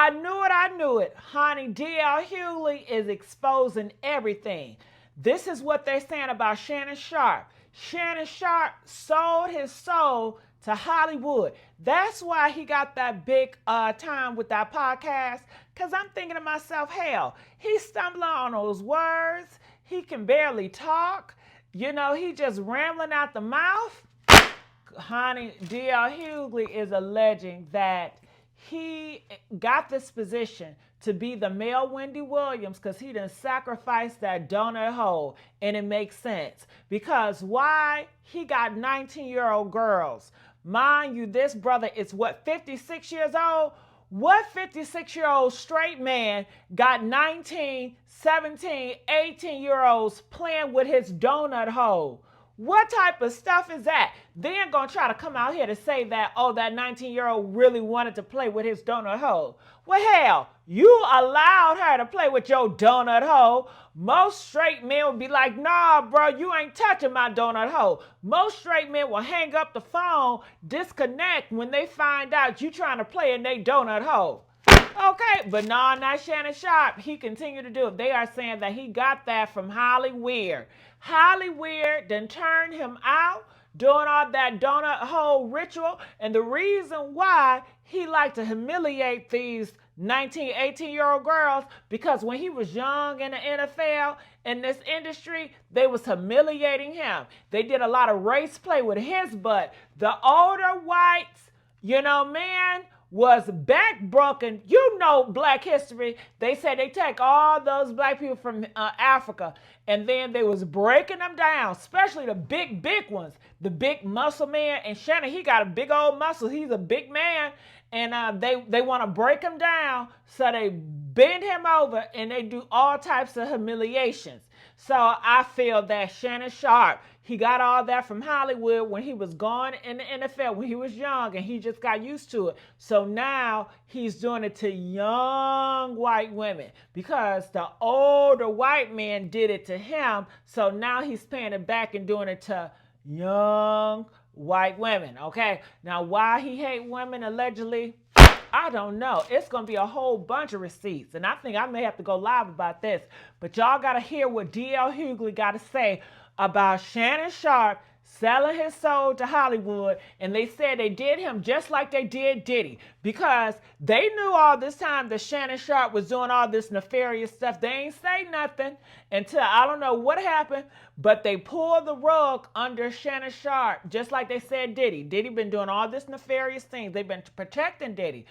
I knew it, I knew it. Honey, D.L. Hughley is exposing everything. This is what they're saying about Shannon Sharpe. Shannon Sharpe sold his soul to Hollywood. That's why he got that big time with that podcast. Because I'm thinking to myself, hell, he's stumbling on those words. He can barely talk. You know, he just rambling out the mouth. Honey, D.L. Hughley is alleging that he got this position to be the male Wendy Williams because he done sacrificed that donut hole. And it makes sense. Because why? He got 19-year-old girls. Mind you, this brother is what, 56 years old? What 56-year-old straight man got 19, 17, 18-year-olds playing with his donut hole? What type of stuff is that? Then gonna try to come out here to say that, oh, that 19-year-old really wanted to play with his donut hole. Well, hell, you allowed her to play with your donut hole. Most straight men would be like, nah, bro, you ain't touching my donut hole. Most straight men will hang up the phone, disconnect when they find out you trying to play in their donut hole. Okay, but no, not Shannon Sharpe. He continued to do it. They are saying that he got that from Hughley. Hughley done turned him out doing all that donut hole ritual. And the reason why he liked to humiliate these 19, 18-year-old girls, because when he was young in the NFL, in this industry, they was humiliating him. They did a lot of race play with his butt. The older whites, man, was back broken. You know Black history. They said they take all those black people from Africa and then they was breaking them down, especially the big ones, the big muscle man. And Shannon, he got a big old muscle. He's a big man. And they want to break him down. So they bend him over and they do all types of humiliations. So I feel that Shannon Sharpe, he got all that from Hollywood when he was gone in the NFL, when he was young, and he just got used to it. So now he's doing it to young white women because the older white man did it to him. So now he's paying it back and doing it to young white women, okay? Now, why he hate women allegedly, I don't know. It's going to be a whole bunch of receipts, and I think I may have to go live about this. But y'all got to hear what D.L. Hughley got to say about Shannon Sharpe selling his soul to Hollywood, and they said they did him just like they did Diddy, because they knew all this time that Shannon Sharpe was doing all this nefarious stuff. They ain't say nothing until I don't know what happened, but they pulled the rug under Shannon Sharpe, just like they said Diddy. Diddy been doing all this nefarious things. They've been protecting Diddy.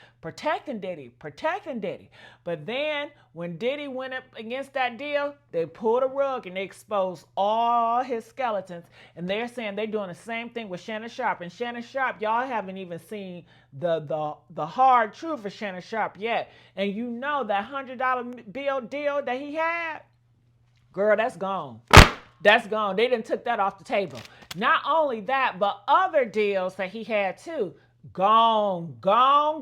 But then when Diddy went up against that deal, they pulled a rug and they exposed all his skeletons. And they're saying they're doing the same thing with Shannon Sharpe. And Shannon Sharpe, y'all haven't even seen the hard truth of Shannon Sharpe yet. And you know that $100 bill deal that he had, girl, that's gone. That's gone. They done took that off the table. Not only that, but other deals that he had too. Gone, girl.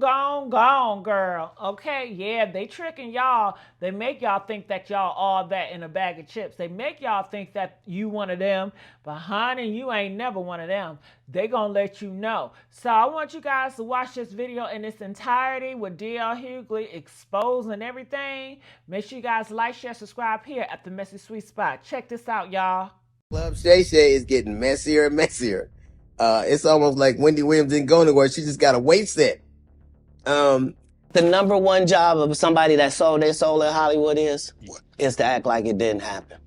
Okay, yeah, they tricking y'all. They make y'all think that y'all all that in a bag of chips. They make y'all think that you one of them, but honey, you ain't never one of them. They gonna let you know. So I want you guys to watch this video in its entirety with D.L. Hughley exposing everything. Make sure you guys like, share, subscribe here at the Messy Sweet Spot. Check this out, y'all. Club Shay Shay is getting messier and messier. It's almost like Wendy Williams didn't go anywhere. She just got a weight set. The number one job of somebody that sold their soul in Hollywood is to act like it didn't happen.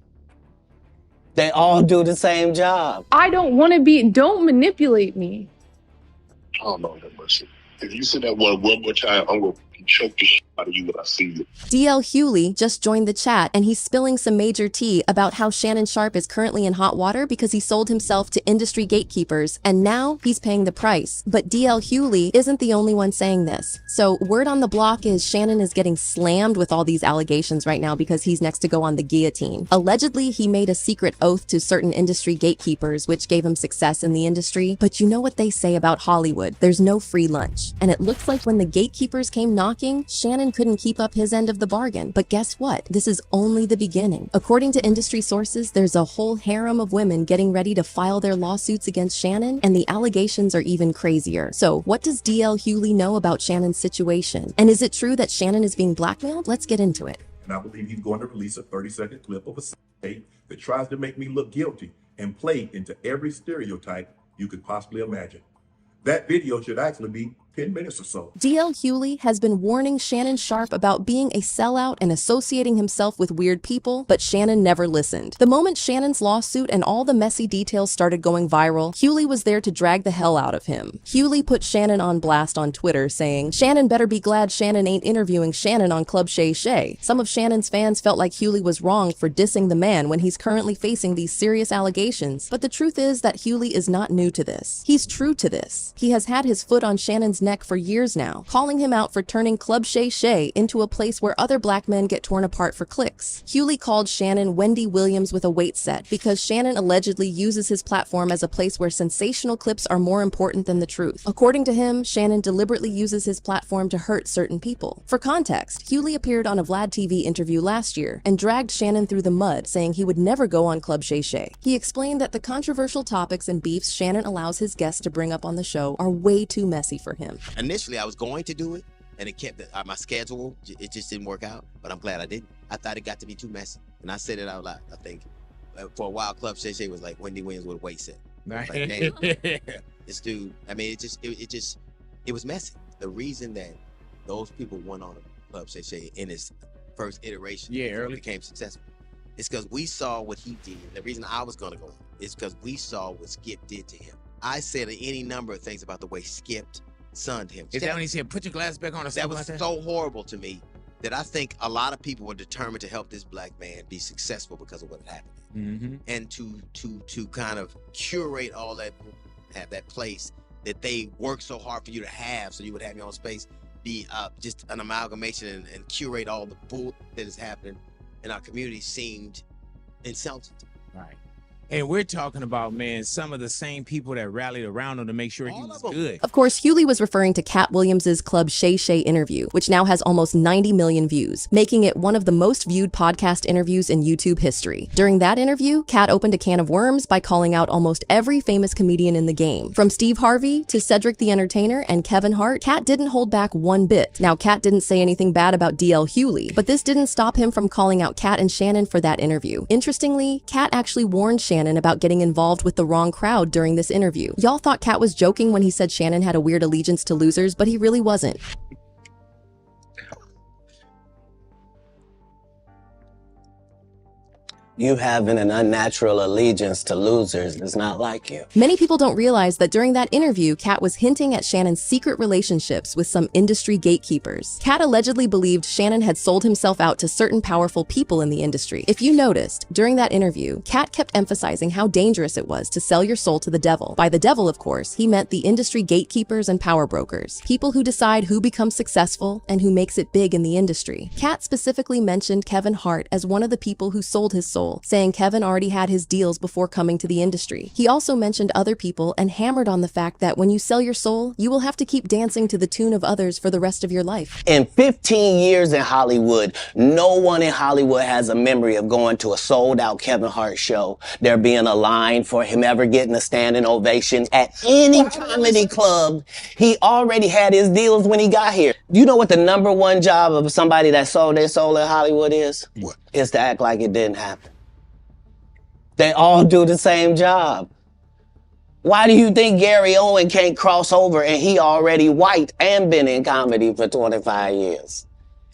They all do the same job. I don't want to be, don't manipulate me. Oh, Lord have mercy. If you say that one more time, I'm going to choke the shit out of you when I see you. D.L. Hughley just joined the chat and he's spilling some major tea about how Shannon Sharpe is currently in hot water because he sold himself to industry gatekeepers and now he's paying the price. But D.L. Hughley isn't the only one saying this. So word on the block is Shannon is getting slammed with all these allegations right now because he's next to go on the guillotine. Allegedly, he made a secret oath to certain industry gatekeepers, which gave him success in the industry. But you know what they say about Hollywood? There's no free lunch. And it looks like when the gatekeepers came knocking shocking, Shannon couldn't keep up his end of the bargain. But guess what? This is only the beginning. According to industry sources, there's a whole harem of women getting ready to file their lawsuits against Shannon, and the allegations are even crazier. So, what does DL Hughley know about Shannon's situation? And is it true that Shannon is being blackmailed? Let's get into it. And I believe he's going to release a 30-second clip of a tape that tries to make me look guilty and play into every stereotype you could possibly imagine. That video should actually be 10 minutes or so. DL Hughley has been warning Shannon Sharpe about being a sellout and associating himself with weird people, but Shannon never listened. The moment Shannon's lawsuit and all the messy details started going viral, Hughley was there to drag the hell out of him. Hughley put Shannon on blast on Twitter, saying, "Shannon better be glad Shannon ain't interviewing Shannon on Club Shay Shay." Some of Shannon's fans felt like Hughley was wrong for dissing the man when he's currently facing these serious allegations, but the truth is that Hughley is not new to this. He's true to this. He has had his foot on Shannon's neck for years now, calling him out for turning Club Shay Shay into a place where other black men get torn apart for clicks. Hughley called Shannon Wendy Williams with a weight set because Shannon allegedly uses his platform as a place where sensational clips are more important than the truth. According to him, Shannon deliberately uses his platform to hurt certain people. For context, Hughley appeared on a Vlad TV interview last year and dragged Shannon through the mud, saying he would never go on Club Shay Shay. He explained that the controversial topics and beefs Shannon allows his guests to bring up on the show are way too messy for him. Initially, I was going to do it, and it kept my schedule. It just didn't work out, but I'm glad I didn't. I thought it got to be too messy, and I said it out loud. I think for a while, Club Shay Shay was like Wendy Williams with a weight set. Like, this dude. I mean, it was messy. The reason that those people went on Club Shay Shay in its first iteration, early became successful, is because we saw what he did. The reason I was going to go is because we saw what Skip did to him. I said any number of things about the way Skip sunned him. Is that when he said, "Put your glass back on"? Or that was like that? So horrible to me that I think a lot of people were determined to help this black man be successful because of what had happened. Mm-hmm. And to kind of curate all that, have that place that they worked so hard for you to have, so you would have your own space, be just an amalgamation and curate all the bull that is happening in our community seemed insulting. Right. And we're talking about, man, some of the same people that rallied around him to make sure he was good. Of course, Hughley was referring to Cat Williams' Club Shay Shay interview, which now has almost 90 million views, making it one of the most viewed podcast interviews in YouTube history. During that interview, Cat opened a can of worms by calling out almost every famous comedian in the game. From Steve Harvey to Cedric the Entertainer and Kevin Hart, Cat didn't hold back one bit. Now, Cat didn't say anything bad about DL Hughley, but this didn't stop him from calling out Cat and Shannon for that interview. Interestingly, Cat actually warned Shannon about getting involved with the wrong crowd during this interview. Y'all thought Cat was joking when he said Shannon had a weird allegiance to losers, but he really wasn't. You having an unnatural allegiance to losers is not like you. Many people don't realize that during that interview, Cat was hinting at Shannon's secret relationships with some industry gatekeepers. Cat allegedly believed Shannon had sold himself out to certain powerful people in the industry. If you noticed, during that interview, Cat kept emphasizing how dangerous it was to sell your soul to the devil. By the devil, of course, he meant the industry gatekeepers and power brokers, people who decide who becomes successful and who makes it big in the industry. Cat specifically mentioned Kevin Hart as one of the people who sold his soul, saying Kevin already had his deals before coming to the industry. He also mentioned other people and hammered on the fact that when you sell your soul, you will have to keep dancing to the tune of others for the rest of your life. In 15 years in Hollywood, no one in Hollywood has a memory of going to a sold-out Kevin Hart show, there being a line for him ever getting a standing ovation at any comedy club. He already had his deals when he got here. You know what the number one job of somebody that sold their soul in Hollywood is? What? Is to act like it didn't happen. They all do the same job. Why do you think Gary Owen can't cross over and he already white and been in comedy for 25 years?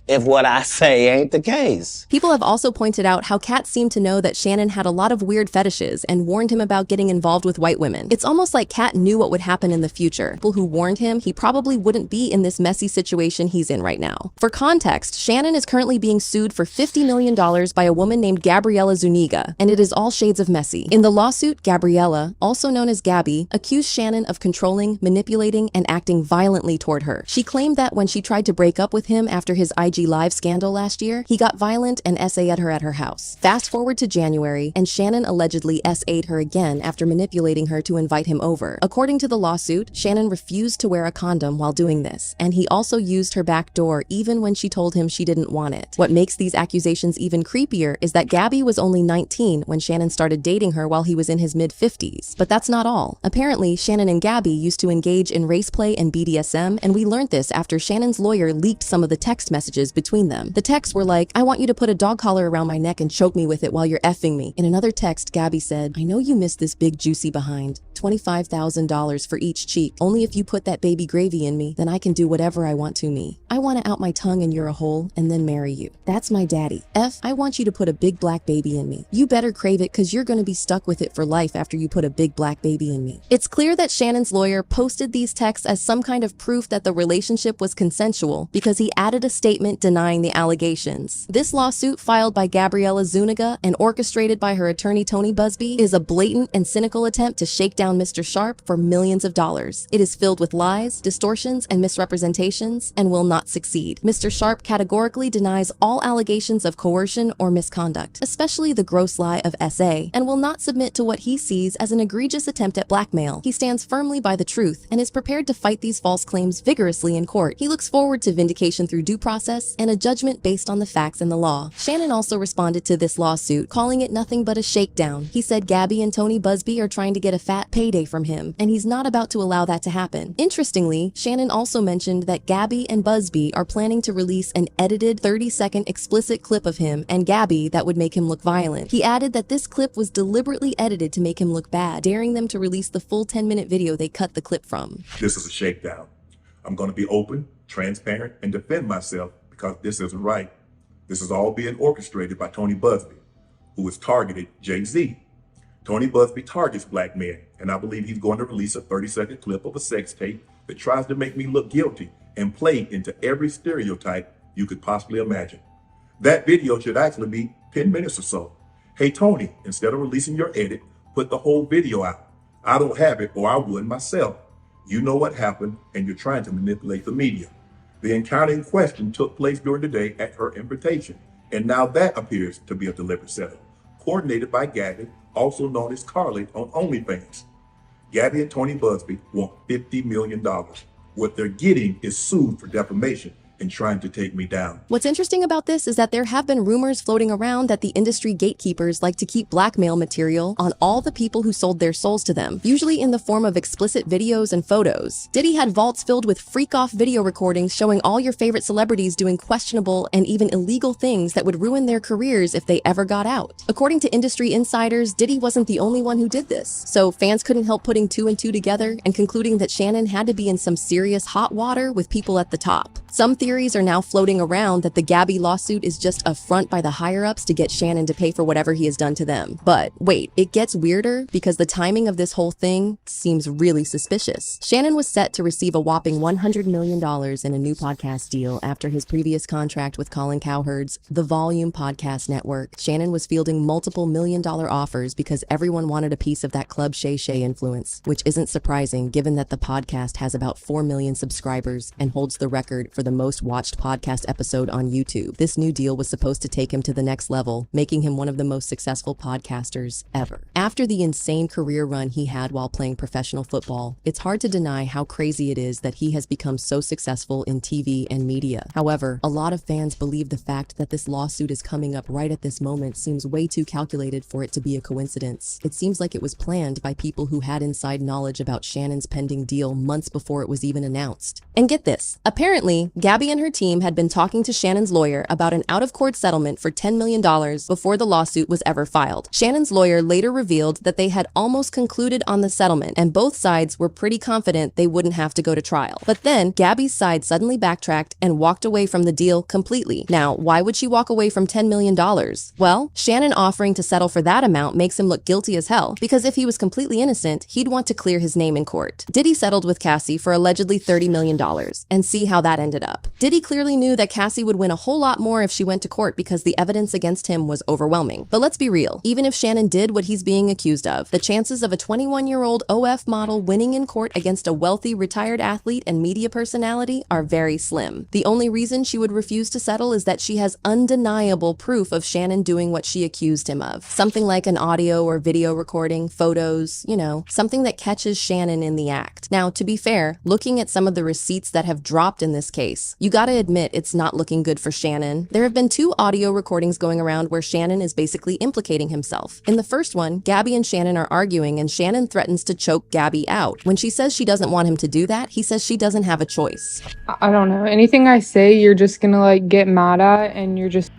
If what I say ain't the case. People have also pointed out how Cat seemed to know that Shannon had a lot of weird fetishes and warned him about getting involved with white women. It's almost like Cat knew what would happen in the future. People who warned him he probably wouldn't be in this messy situation he's in right now. For context, Shannon is currently being sued for $50 million by a woman named Gabriella Zuniga, and it is all shades of messy. In the lawsuit, Gabriella, also known as Gabby, accused Shannon of controlling, manipulating, and acting violently toward her. She claimed that when she tried to break up with him after his IG IG Live scandal last year, he got violent and SA'd her at her house. Fast forward to January, and Shannon allegedly SA'd her again after manipulating her to invite him over. According to the lawsuit, Shannon refused to wear a condom while doing this, and he also used her back door even when she told him she didn't want it. What makes these accusations even creepier is that Gabby was only 19 when Shannon started dating her while he was in his mid-50s. But that's not all. Apparently, Shannon and Gabby used to engage in race play and BDSM, and we learned this after Shannon's lawyer leaked some of the text messages between them. The texts were like, "I want you to put a dog collar around my neck and choke me with it while you're effing me." In another text, Gabby said, "I know you miss this big juicy behind. $25,000 for each cheek. Only if you put that baby gravy in me, then I can do whatever I want to me. I want to out my tongue and you're a hole and then marry you. That's my daddy. F, I want you to put a big black baby in me. You better crave it because you're going to be stuck with it for life after you put a big black baby in me." It's clear that Shannon's lawyer posted these texts as some kind of proof that the relationship was consensual because he added a statement denying the allegations. This lawsuit, filed by Gabriella Zuniga and orchestrated by her attorney Tony Busby, is a blatant and cynical attempt to shake down Mr. Sharpe for millions of dollars. It is filled with lies, distortions, and misrepresentations, and will not succeed. Mr. Sharpe categorically denies all allegations of coercion or misconduct, especially the gross lie of SA, and will not submit to what he sees as an egregious attempt at blackmail. He stands firmly by the truth and is prepared to fight these false claims vigorously in court. He looks forward to vindication through due process and a judgment based on the facts and the law. Shannon also responded to this lawsuit, calling it nothing but a shakedown. He said Gabby and Tony Busby are trying to get a fat payday from him, and he's not about to allow that to happen. Interestingly, Shannon also mentioned that Gabby and Busby are planning to release an edited 30-second explicit clip of him and Gabby that would make him look violent. He added that this clip was deliberately edited to make him look bad, daring them to release the full 10-minute video they cut the clip from. This is a shakedown. I'm going to be open, transparent, and defend myself because this isn't right. This is all being orchestrated by Tony Busby, who has targeted Jay-Z. Tony Busby targets black men, and I believe he's going to release a 30-second clip of a sex tape that tries to make me look guilty and play into every stereotype you could possibly imagine. That video should actually be 10 minutes or so. Hey, Tony, instead of releasing your edit, put the whole video out. I don't have it, or I would myself. You know what happened, and you're trying to manipulate the media. The encounter in question took place during the day at her invitation, and now that appears to be a deliberate setup, coordinated by Gabby, also known as Carly on OnlyFans. Gabby and Tony Busby want $50 million. What they're getting is sued for defamation and trying to take me down. What's interesting about this is that there have been rumors floating around that the industry gatekeepers like to keep blackmail material on all the people who sold their souls to them, usually in the form of explicit videos and photos. Diddy had vaults filled with freak-off video recordings showing all your favorite celebrities doing questionable and even illegal things that would ruin their careers if they ever got out. According to industry insiders, Diddy wasn't the only one who did this, so fans couldn't help putting two and two together and concluding that Shannon had to be in some serious hot water with people at the top. Some theories are now floating around that the Gabby lawsuit is just a front by the higher-ups to get Shannon to pay for whatever he has done to them. But wait, it gets weirder because the timing of this whole thing seems really suspicious. Shannon was set to receive a whopping $100 million in a new podcast deal after his previous contract with Colin Cowherd's The Volume Podcast Network. Shannon was fielding multiple million-dollar offers because everyone wanted a piece of that Club Shay Shay influence, which isn't surprising given that the podcast has about 4 million subscribers and holds the record for the most watched podcast episode on YouTube. This new deal was supposed to take him to the next level, making him one of the most successful podcasters ever. After the insane career run he had while playing professional football, it's hard to deny how crazy it is that he has become so successful in TV and media. However, a lot of fans believe the fact that this lawsuit is coming up right at this moment seems way too calculated for it to be a coincidence. It seems like it was planned by people who had inside knowledge about Shannon's pending deal months before it was even announced. And get this, apparently, Gabby and her team had been talking to Shannon's lawyer about an out-of-court settlement for $10 million before the lawsuit was ever filed. Shannon's lawyer later revealed that they had almost concluded on the settlement, and both sides were pretty confident they wouldn't have to go to trial. But then, Gabby's side suddenly backtracked and walked away from the deal completely. Now, why would she walk away from $10 million? Well, Shannon offering to settle for that amount makes him look guilty as hell, because if he was completely innocent, he'd want to clear his name in court. Diddy settled with Cassie for allegedly $30 million, and see how that ended up. Diddy clearly knew that Cassie would win a whole lot more if she went to court because the evidence against him was overwhelming. But let's be real, even if Shannon did what he's being accused of, the chances of a 21-year-old OF model winning in court against a wealthy retired athlete and media personality are very slim. The only reason she would refuse to settle is that she has undeniable proof of Shannon doing what she accused him of. Something like an audio or video recording, photos, something that catches Shannon in the act. Now, to be fair, looking at some of the receipts that have dropped in this case, you gotta admit it's not looking good for Shannon. There have been 2 audio recordings going around where Shannon is basically implicating himself. In the first one, Gabby and Shannon are arguing and Shannon threatens to choke Gabby out. When she says she doesn't want him to do that, he says she doesn't have a choice. I don't know. Anything I say, you're just gonna get mad at, and you're just...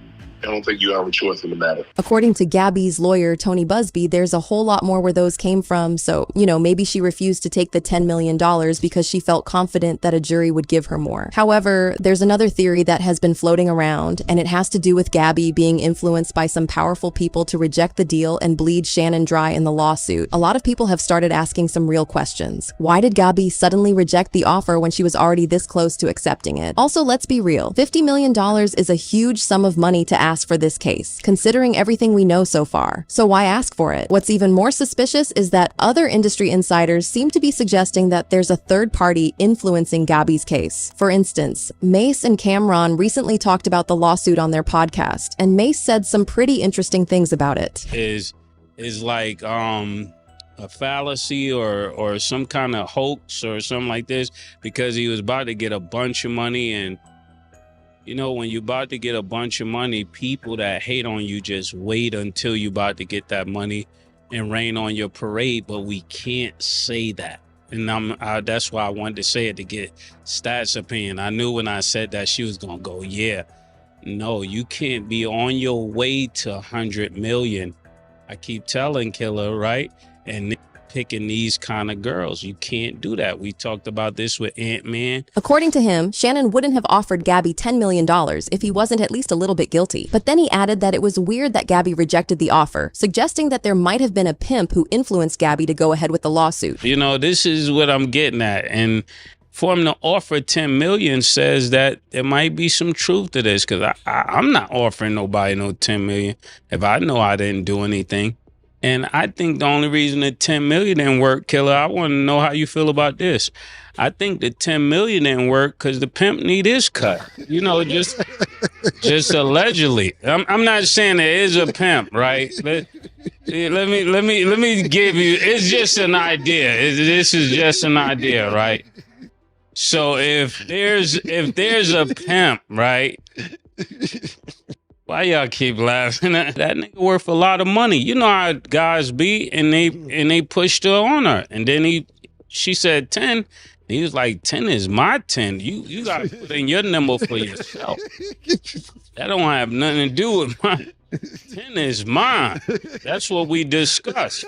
I don't think you have a choice in the matter. According to Gabby's lawyer, Tony Busby, there's a whole lot more where those came from, so, maybe she refused to take the $10 million because she felt confident that a jury would give her more. However, there's another theory that has been floating around, and it has to do with Gabby being influenced by some powerful people to reject the deal and bleed Shannon dry in the lawsuit. A lot of people have started asking some real questions. Why did Gabby suddenly reject the offer when she was already this close to accepting it? Also, let's be real. $50 million is a huge sum of money to ask for this case, considering everything we know so far. So why ask for it? What's even more suspicious is that other industry insiders seem to be suggesting that there's a third party influencing Gabby's case. For instance, Mace and Cameron recently talked about the lawsuit on their podcast, and Mace said some pretty interesting things about it. Is like a fallacy or some kind of hoax or something like this, because he was about to get a bunch of money. And when you're about to get a bunch of money, people that hate on you just wait until you're about to get that money and rain on your parade. But we can't say that. And that's why I wanted to say it, to get Stats' opinion. I knew when I said that she was going to go, yeah. No, you can't be on your way to 100 million. I keep telling Killer, right? And picking these kind of girls. You can't do that. We talked about this with Ant-Man. According to him, Shannon wouldn't have offered Gabby $10 million if he wasn't at least a little bit guilty. But then he added that it was weird that Gabby rejected the offer, suggesting that there might have been a pimp who influenced Gabby to go ahead with the lawsuit. This is what I'm getting at. And for him to offer 10 million says that there might be some truth to this, because I'm not offering nobody no 10 million if I know I didn't do anything. And I think the only reason the 10 million didn't work, Killer, I want to know how you feel about this. I think the 10 million didn't work because the pimp need his cut. Just allegedly. I'm not saying there is a pimp, right? Let me give you. It's just an idea. This is just an idea, right? So if there's a pimp, right? Why y'all keep laughing? That nigga worth a lot of money. You know how guys be, and they pushed her on her, and then she said 10. He was like, 10 is my 10. You gotta put in your number for yourself. That don't have nothing to do with mine. 10 is mine. That's what we discussed.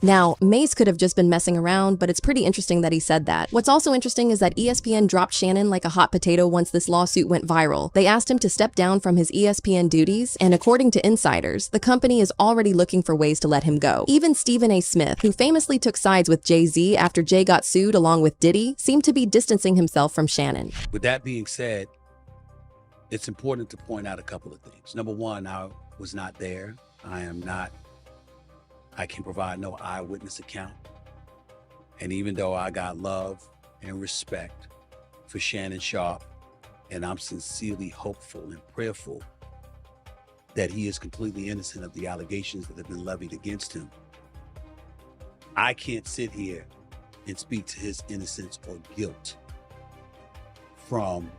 Now, Mace could have just been messing around, but it's pretty interesting that he said that. What's also interesting is that ESPN dropped Shannon like a hot potato once this lawsuit went viral. They asked him to step down from his ESPN duties, and according to insiders, the company is already looking for ways to let him go. Even Stephen A. Smith, who famously took sides with Jay-Z after Jay got sued along with Diddy, seemed to be distancing himself from Shannon. With that being said, it's important to point out a couple of things. Number one, I was not there. I can provide no eyewitness account. And even though I got love and respect for Shannon Sharpe, and I'm sincerely hopeful and prayerful that he is completely innocent of the allegations that have been levied against him, I can't sit here and speak to his innocence or guilt from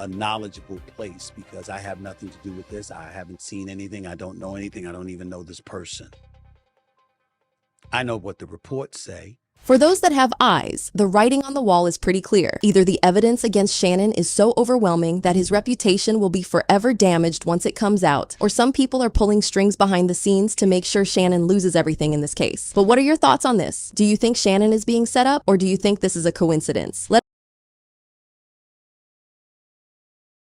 a knowledgeable place, because I have nothing to do with this. I haven't seen anything. I don't know anything. I don't even know this person. I know what the reports say. For those that have eyes, the writing on the wall is pretty clear. Either the evidence against Shannon is so overwhelming that his reputation will be forever damaged once it comes out, or some people are pulling strings behind the scenes to make sure Shannon loses everything in this case. But what are your thoughts on this? Do you think Shannon is being set up, or do you think this is a coincidence?